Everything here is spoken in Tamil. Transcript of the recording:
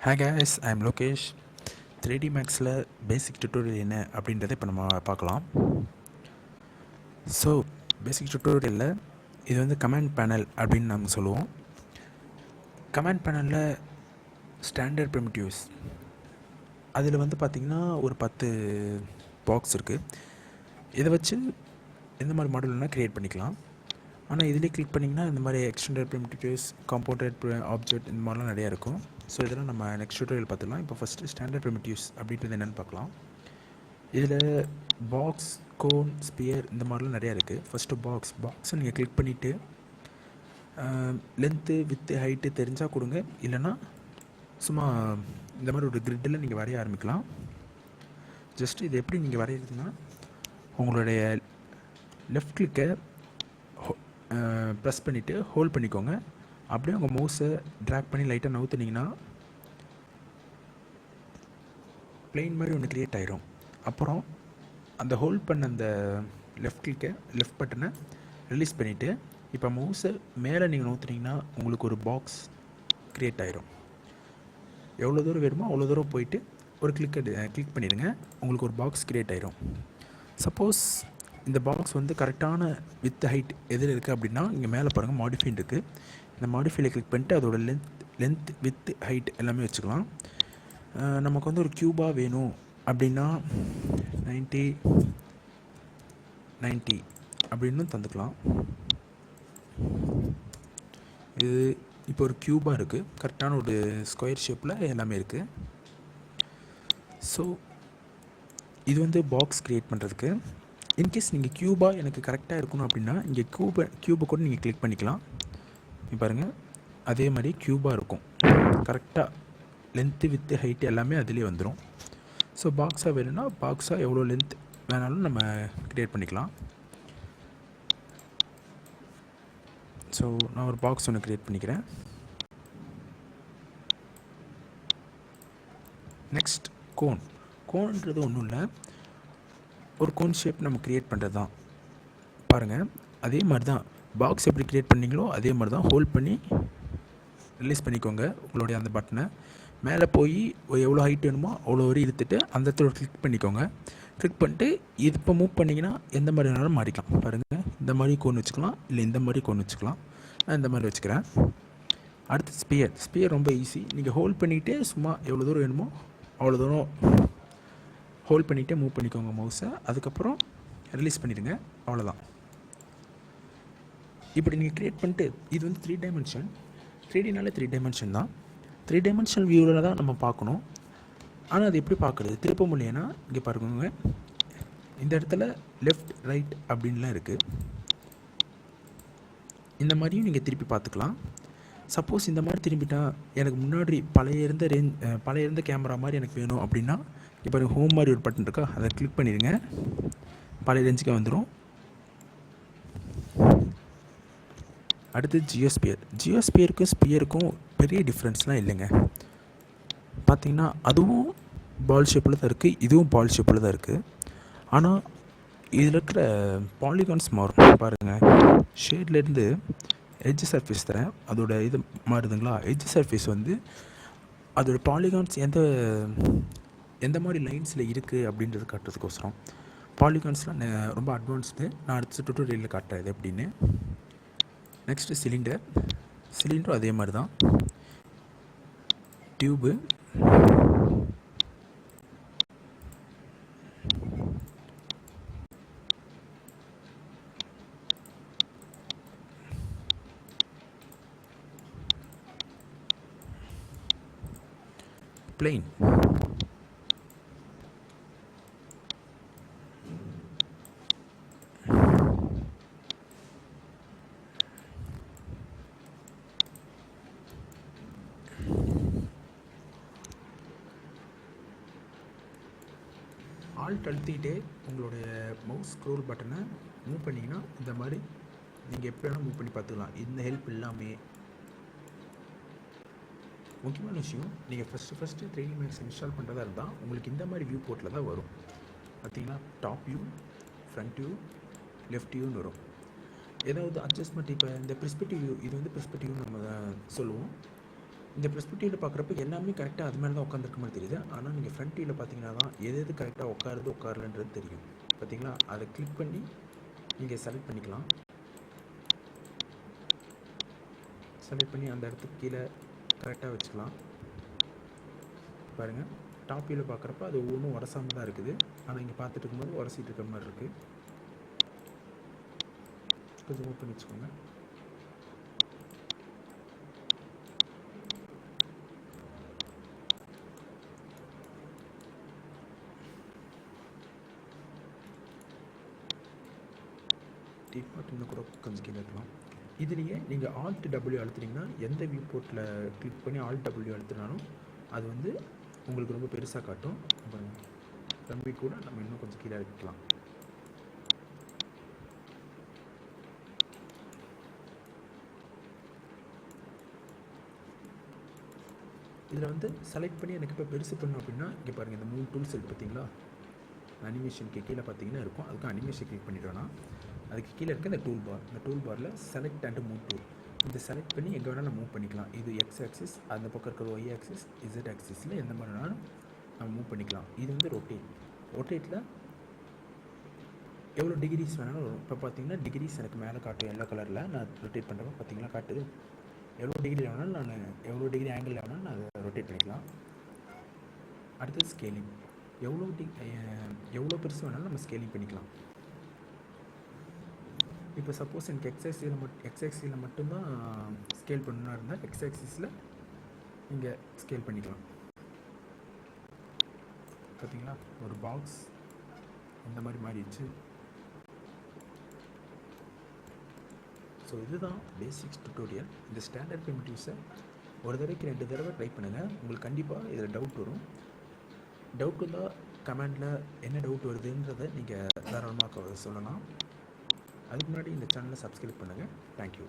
Hi guys, I'm Lokesh. 3D Maxல பேசிக் டியூட்டோரியல் என்ன அப்படின்றத இப்போ நம்ம பார்க்கலாம். ஸோ பேசிக் டியூட்டோரியலில் இது வந்து கமாண்ட் பேனல் அப்படின்னு நம்ம சொல்லுவோம். கமாண்ட் பேனலில் ஸ்டாண்டர்ட் ப்ரிமிட்டிவ்ஸ் அதில் வந்து பார்த்திங்கன்னா ஒரு 10 பாக்ஸ் இருக்குது. இதை வச்சு எந்த மாதிரி மாடல்னால் க்ரியேட் பண்ணிக்கலாம். ஆனால் இதிலே கிளிக் பண்ணிங்கன்னா இந்த மாதிரி எக்ஸ்டெண்டட் ப்ரிமிட்டிவ்ஸ், காம்பவுண்டட் ஆப்ஜெக்ட் இந்த மாதிரிலாம் நிறையா இருக்கும். ஸோ இதெல்லாம் நம்ம நெக்ஸ்ட் டியூட்டோரியல் பார்த்துக்கலாம். இப்போ ஃபஸ்ட்டு ஸ்டாண்டர்ட் ப்ரிமிட்டிவ்ஸ் அப்படின்றது என்னென்னு பார்க்கலாம். இதில் பாக்ஸ், கோன், ஸ்பியர் இந்த மாதிரிலாம் நிறையா இருக்குது. ஃபஸ்ட்டு பாக்ஸை நீங்கள் கிளிக் பண்ணிவிட்டு லென்த்து, வித்து, ஹைட்டு தெரிஞ்சால் கொடுங்க. இல்லைன்னா சும்மா இந்த மாதிரி ஒரு கிரிட்டில் நீங்கள் வரைய ஆரம்பிக்கலாம். ஜஸ்ட் இது எப்படி நீங்கள் வரைகிறதுனா உங்களுடைய லெஃப்ட் கிளிக்கை ப்ரெஸ் பண்ணிவிட்டு ஹோல்ட் பண்ணிக்கோங்க. அப்படியே உங்கள் மவுஸை ட்ராக் பண்ணி லைட்டாக நவுத்துனீங்கன்னா பிளெயின் மாதிரி ஒன்று க்ரியேட் ஆயிரும். அப்புறம் அந்த ஹோல்ட் பண்ண அந்த லெஃப்ட் பட்டனை ரிலீஸ் பண்ணிவிட்டு இப்போ மவுஸை மேலே நீங்கள் நவுத்துனீங்கன்னா உங்களுக்கு ஒரு பாக்ஸ் க்ரியேட் ஆயிரும். எவ்வளோ தூரம் வேணுமோ அவ்வளோ தூரம் போயிட்டு ஒரு கிளிக் பண்ணிடுங்க, உங்களுக்கு ஒரு பாக்ஸ் க்ரியேட் ஆயிரும். சப்போஸ் இந்த பாக்ஸ் வந்து கரெக்டான வித் ஹைட் எதில் இருக்குது அப்படின்னா இங்கே மேலே பாருங்கள் மாடிஃபைன் இருக்குது. இந்த மாடிஃபைல கிளிக் பண்ணிட்டு அதோட லென்த் வித் ஹைட் எல்லாமே வச்சுக்கலாம். நமக்கு வந்து ஒரு க்யூபாக வேணும் அப்படின்னா 90 அப்படின்னு தந்துக்கலாம். இது இப்போ ஒரு க்யூபாக இருக்குது, கரெக்டான ஒரு ஸ்கொயர் ஷேப்பில் எல்லாமே இருக்குது. ஸோ இது வந்து பாக்ஸ் க்ரியேட் பண்ணுறதுக்கு. இன்கேஸ் நீங்கள் க்யூபாக எனக்கு கரெக்டாக இருக்கணும் அப்படின்னா இங்கே க்யூபை கூட நீங்கள் கிளிக் பண்ணிக்கலாம். பாருங்கள் அதே மாதிரி க்யூபாக இருக்கும், கரெக்டாக லென்த்து வித்து ஹைட்டு எல்லாமே அதிலே வந்துடும். ஸோ பாக்ஸாக வேணும்னா பாக்ஸாக எவ்வளோ லென்த் வேணாலும் நம்ம க்ரியேட் பண்ணிக்கலாம். ஸோ நான் ஒரு பாக்ஸ் ஒன்று க்ரியேட் பண்ணிக்கிறேன். நெக்ஸ்ட் கோன்ன்றது ஒன்றும் இல்லை, ஒரு கோன் ஷேப் நம்ம க்ரியேட் பண்ணுறது தான். பாருங்கள் அதே மாதிரி தான் பாக்ஸ் எப்படி க்ரியேட் பண்ணிங்களோ அதே மாதிரி தான் ஹோல்ட் பண்ணி ரிலீஸ் பண்ணிக்கோங்க. உங்களுடைய அந்த பட்டனை மேலே போய் எவ்வளோ ஹைட் வேணுமோ அவ்வளோ வரை இழுத்துட்டு அந்த இடத்துல கிளிக் பண்ணிக்கோங்க. கிளிக் பண்ணிட்டு இது இப்போ மூவ் பண்ணிங்கன்னா எந்த மாதிரி வேணாலும் மாறிக்கலாம். பாருங்கள் இந்த மாதிரி கோன் வச்சுக்கலாம், இல்லை இந்த மாதிரி கோன் வச்சுக்கலாம். நான் இந்த மாதிரி வச்சுக்கிறேன். அடுத்து ஸ்பியர் ரொம்ப ஈஸி. நீங்கள் ஹோல்ட் பண்ணிக்கிட்டே சும்மா எவ்வளோ தூரம் வேணுமோ அவ்வளோ தூரம் ஹோல்ட் பண்ணிகிட்டே மூவ் பண்ணிக்கோங்க மவுஸை. அதுக்கப்புறம் ரிலீஸ் பண்ணிவிடுங்க, அவ்வளோதான். இப்படி நீங்கள் க்ரியேட் பண்ணிட்டு இது வந்து 3 டைமென்ஷன். 3Dனாலே 3 டைமென்ஷன் தான். 3 டைமென்ஷனல் வியூவில் தான் நம்ம பார்க்கணும். ஆனால் அது எப்படி பார்க்குறது, திருப்ப முடியலைன்னா இங்கே பாருங்க, இந்த இடத்துல லெஃப்ட் ரைட் அப்படின்லாம் இருக்குது. இந்த மாதிரியும் நீங்கள் திருப்பி பார்த்துக்கலாம். சப்போஸ் இந்த மாதிரி திரும்பிட்டா எனக்கு முன்னாடி பழைய இருந்த கேமரா மாதிரி எனக்கு வேணும் அப்படின்னா இப்போ ஹோம் மாதிரி ஒரு பட்டன் இருக்கா, அதை கிளிக் பண்ணிடுங்க, பழைய ரேஞ்சுக்கு வந்துடும். அடுத்து ஜியோஸ்பியருக்கும் ஸ்பியருக்கும் பெரிய டிஃப்ரென்ஸ்லாம் இல்லைங்க. பார்த்திங்கன்னா அதுவும் பால் ஷேப்பில் தான் இருக்குது, இதுவும் பால் ஷேப்பில் தான் இருக்குது. ஆனால் இதில் இருக்கிற பாலிகான்ஸ் மாறும். பாருங்கள் ஷேட்லேருந்து எட்ஜ் சர்ஃபேஸ் தரேன், அதோட இது மாறுதுங்களா. எட்ஜ் சர்ஃபேஸ் வந்து அதோடய பாலிகான்ஸ் எந்த மாதிரி லைன்ஸில் இருக்குது அப்படின்றது காட்டுறதுக்கோசரம். பாலிகான்ஸ்லாம் ரொம்ப அட்வான்ஸ்டு, நான் அடுத்த டுட்டோரியலில் காட்டுறேன் இது எப்படின்னு. நெக்ஸ்ட்டு சிலிண்டரும் அதே மாதிரி தான். டியூபு, பிளெயின், ஆல்ட் அழுத்திக்கிட்டே உங்களுடைய மவுஸ் ஸ்க்ரோல் பட்டனை மூவ் பண்ணிங்கன்னா இந்த மாதிரி நீங்கள் எப்போ வேணால் மூவ் பண்ணி பார்த்துக்கலாம். இந்த ஹெல்ப் இல்லாமே. முக்கியமான விஷயம், நீங்கள் ஃபஸ்ட்டு 3D Max இன்ஸ்டால் பண்ணுறதா இருந்தால் உங்களுக்கு இந்த மாதிரி வியூ போர்ட்டில் தான் வரும். பார்த்தீங்கன்னா top view, front view, left வியூன்னு வரும். ஏதாவது அட்ஜஸ்ட்மெண்ட், இப்போ இந்த பெர்ஸ்பெக்டிவ் வியூ, இது வந்து பெர்ஸ்பெக்டிவ் நம்ம சொல்லுவோம். இந்த பெர்ஸ்பெக்டிவில் பார்க்குறப்ப எல்லாமே கரெக்டாக அது மேலே தான் உட்காந்துருக்க மாதிரி தெரியுது. ஆனால் நீங்கள் ஃப்ரண்ட் வியூவில் பார்த்தீங்கன்னா தான் எது கரெக்டாக உட்காரலன்றது தெரியும். பார்த்தீங்களா? அதை கிளிக் பண்ணி நீங்கள் செலக்ட் பண்ணிக்கலாம். செலக்ட் பண்ணி அந்த இடத்துக்கு கீழே கரெக்டாக வச்சுக்கலாம். பாருங்கள், டாப் வியூவில் பார்க்குறப்ப அது ஒவ்வொன்றும் உரசாமல் தான் இருக்குது. ஆனால் இங்கே பார்த்துட்டு இருக்கும்போது உரசிட்டு இருக்கிற மாதிரி இருக்குது. கொஞ்சம் மூவ் பண்ணி வச்சுக்கோங்க. டிஃபால்ட் இன்னும் கூட கொஞ்சம் கீழே இருக்கலாம். இதுலேயே நீங்கள் Alt W அழுத்துனீங்கன்னா எந்த வியூ போர்ட்டில் கிளிக் பண்ணி Alt W அழுத்தினாலும் அது வந்து உங்களுக்கு ரொம்ப பெருசாக காட்டும். தம்பி கூட நம்ம இன்னும் கொஞ்சம் கீழே வைக்கலாம். இதில் வந்து செலக்ட் பண்ணி எனக்கு இப்போ பெருசு பண்ணணும் அப்படின்னா இங்கே பாருங்கள், இந்த 3 டூல்ஸ் இருக்குது பார்த்தீங்களா? அனிமேஷனுக்கு கீழே பார்த்தீங்கன்னா இருக்கும். அதுக்கு அனிமேஷன் கிளிக் பண்ணிட்டோன்னா அதுக்கு கீழே இருக்க இந்த டூல் பார், இந்த டூல் பாரில் செலக்ட் அண்ட் மூவ் டூல், இந்த செலக்ட் பண்ணி எங்கே வேணாலும் மூவ் பண்ணிக்கலாம். இது எக்ஸ் ஆக்சிஸ், அந்த பக்கம் இருக்கிற ஒய் ஆக்சிஸ், இசட் ஆக்சிஸில் எந்த மாதிரி வேணாலும் நம்ம மூவ் பண்ணிக்கலாம். இது வந்து ரொட்டேட்டில் எவ்வளோ டிகிரிஸ் வேணாலும் வரும். இப்போ பார்த்தீங்கன்னா டிகிரிஸ் எனக்கு மேலே காட்டும் எல்லோ கலரில். நான் ரொட்டேட் பண்ணுறப்ப பார்த்தீங்கன்னா காட்டுது. எவ்வளோ டிகிரி வேணாலும் நான் எவ்வளோ டிகிரி ஆங்கிள் வேணாலும் நான் அதை ரொட்டேட் பண்ணிக்கலாம். அடுத்தது ஸ்கேலிங், எவ்வளோ பெருசு வேணாலும் நம்ம ஸ்கேலிங் பண்ணிக்கலாம். இப்போ சப்போஸ் எனக்கு எக்ஸ்ஆக்சிஸில் மட்டும்தான் ஸ்கேல் பண்ணணும்னா இருந்தால் எக்ஸ்ஆக்சிஸில் இங்கே ஸ்கேல் பண்ணிக்கலாம். பார்த்தீங்களா, ஒரு பாக்ஸ் இந்த மாதிரி மாறிடுச்சு. ஸோ இதுதான் பேசிக்ஸ் டுட்டோரியல். இந்த ஸ்டாண்டர்ட் ப்ரிமிட்டிவ்ஸை ஒரு தடவைக்கு 2 தடவை ட்ரை பண்ணுங்கள். உங்களுக்கு கண்டிப்பாக இதில் டவுட் வரும். டவுட் இருந்தால் கமெண்டில் என்ன டவுட் வருதுன்றதை நீங்கள் தாராளமாக சொல்லலாம். அதுக்கு முன்னாடி இந்த சேனலை சப்ஸ்கிரைப் பண்ணுங்கள். தேங்க்யூ.